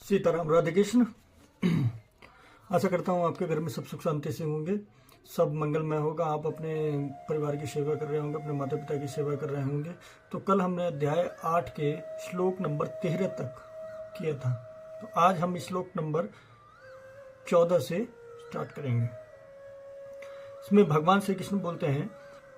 सीताराम, राधे कृष्ण। आशा करता हूँ आपके घर में सब सुख शांति से होंगे, सब मंगलमय होगा। आप अपने परिवार की सेवा कर रहे होंगे, अपने माता पिता की सेवा कर रहे होंगे। तो कल हमने अध्याय 8 के श्लोक नंबर 13 तक किया था। तो आज हम श्लोक नंबर 14 से स्टार्ट करेंगे। इसमें भगवान श्री कृष्ण बोलते हैं,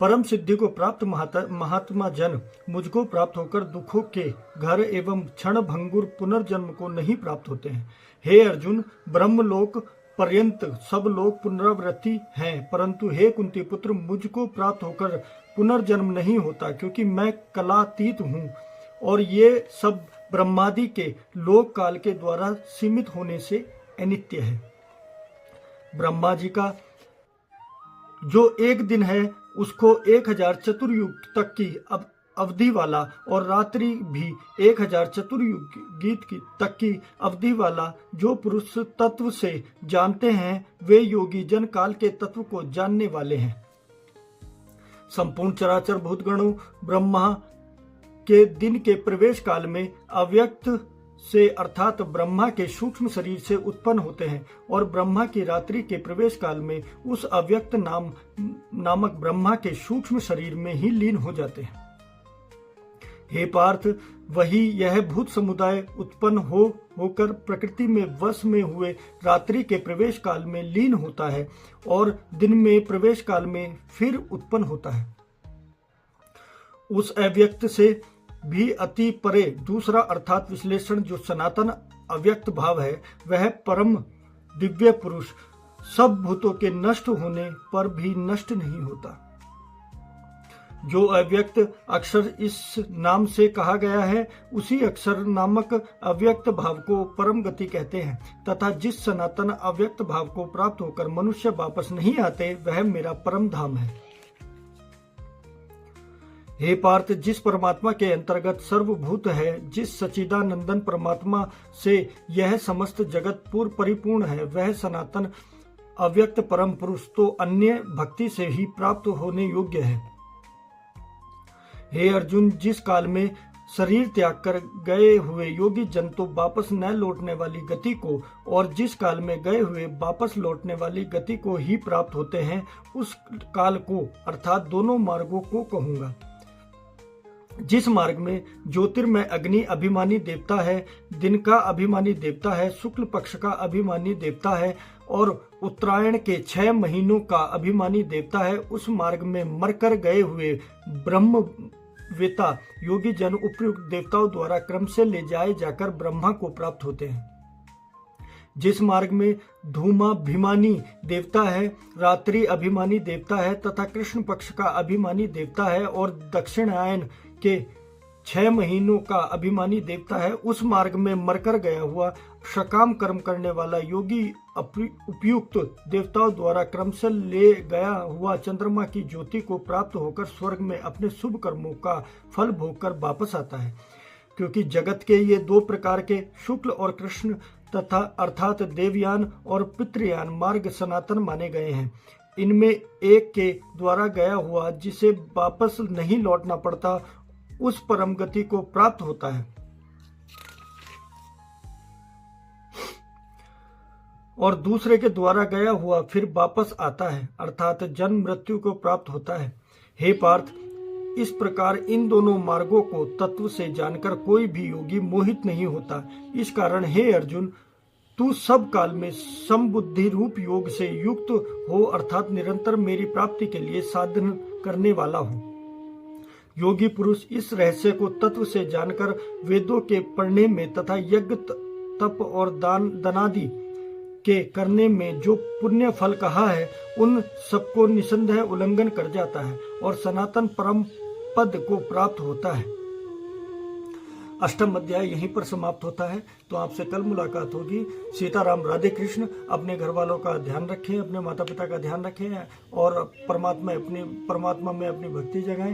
परम सिद्धि को प्राप्त महात्मा जन मुझको प्राप्त होकर दुखों के घर एवं क्षण भंगुर पुनर्जन्म को नहीं प्राप्त होते हैं। हे अर्जुन, ब्रह्मलोक पर्यंत सब लोग पुनरावृत्ति हैं, परंतु हे कुंती पुत्र, मुझको प्राप्त होकर पुनर्जन्म नहीं होता, क्योंकि मैं कलातीत हूँ और ये सब ब्रह्मादि के लोक काल के द्वारा सीमित होने से अनित्य है। ब्रह्मा जी का जो एक दिन है उसको 1000 चतुर्युग तक की अवधि वाला, और रात्रि भी 1000 चतुर्युग तक की अवधि वाला जो पुरुष तत्व से जानते हैं, वे योगी जन काल के तत्व को जानने वाले हैं। संपूर्ण चराचर भूतगणों ब्रह्मा के दिन के प्रवेश काल में अव्यक्त से अर्थात ब्रह्मा के सूक्ष्म शरीर से उत्पन्न होते हैं, और ब्रह्मा की रात्रि के प्रवेश काल में उस अव्यक्त नामक ब्रह्मा के सूक्ष्म शरीर में ही लीन हो जाते हैं। हे पार्थ, वही यह भूत समुदाय उत्पन्न होकर प्रकृति में वश में हुए रात्रि के प्रवेश काल में लीन होता है और दिन में प्रवेश काल में फिर उत्पन्न होता है। उस अव्यक्त से भी अति परे दूसरा अर्थात विश्लेषण जो सनातन अव्यक्त भाव है, वह परम दिव्य पुरुष सब भूतों के नष्ट होने पर भी नष्ट नहीं होता। जो अव्यक्त अक्षर इस नाम से कहा गया है, उसी अक्षर नामक अव्यक्त भाव को परम गति कहते हैं, तथा जिस सनातन अव्यक्त भाव को प्राप्त होकर मनुष्य वापस नहीं आते, वह मेरा परम धाम है। हे पार्थ, जिस परमात्मा के अंतर्गत सर्वभूत है, जिस सच्चिदानंदन परमात्मा से यह समस्त जगत पूर्ण परिपूर्ण है, वह सनातन अव्यक्त परम पुरुष तो अन्य भक्ति से ही प्राप्त होने योग्य है। हे अर्जुन, जिस काल में शरीर त्याग कर गए हुए योगी जन तो वापस न लौटने वाली गति को, और जिस काल में गए हुए वापस लौटने वाली गति को ही प्राप्त होते हैं, उस काल को अर्थात दोनों मार्गों को कहूंगा। जिस मार्ग में ज्योतिर्मय अग्नि अभिमानी देवता है, दिन का अभिमानी देवता है, शुक्ल पक्ष का अभिमानी देवता है और उत्तरायण के 6 महीनों का अभिमानी देवता है, उस मार्ग में मरकर गए हुए ब्रह्मवेता योगी जन उपयुक्त देवताओं द्वारा क्रम से ले जाए जाकर ब्रह्मा को प्राप्त होते हैं। जिस मार्ग में धूमाभिमानी देवता है, रात्रि अभिमानी देवता है तथा कृष्ण पक्ष का अभिमानी देवता है और दक्षिणायन के 6 महीनों का अभिमानी देवता है, उस मार्ग में मरकर गया हुआ सकाम कर्म करने वाला योगी उपयुक्त देवताओं द्वारा क्रम से ले गया हुआ चंद्रमा की ज्योति को प्राप्त होकर स्वर्ग में अपने शुभ कर्मों का फल भोगकर वापस आता है। क्योंकि जगत के ये 2 प्रकार के शुक्ल और कृष्ण तथा अर्थात देवयान और पितृयान मार्ग सनातन माने गए हैं, इनमें एक के द्वारा गया हुआ जिसे वापस नहीं लौटना पड़ता, उस परम गति को प्राप्त होता है, और दूसरे के द्वारा गया हुआ फिर वापस आता है, अर्थात जन्म मृत्यु को प्राप्त होता है। हे पार्थ, इस प्रकार इन दोनों मार्गों को तत्व से जानकर कोई भी योगी मोहित नहीं होता। इस कारण हे अर्जुन, तू सब काल में समबुद्धि रूप योग से युक्त हो, अर्थात निरंतर मेरी प्राप्ति के लिए साधन करने वाला हो। योगी पुरुष इस रहस्य को तत्व से जानकर वेदों के पढ़ने में तथा यज्ञ तप और दानादि के करने में जो पुण्य फल कहा है, उन सबको निसंदेह उल्लंघन कर जाता है और सनातन परम पद को प्राप्त होता है। 8वां अध्याय यहीं पर समाप्त होता है। तो आपसे कल मुलाकात होगी। सीताराम, राधे कृष्ण। अपने घर वालों का ध्यान रखें, अपने माता पिता का ध्यान रखें और परमात्मा में अपनी भक्ति जगाएं।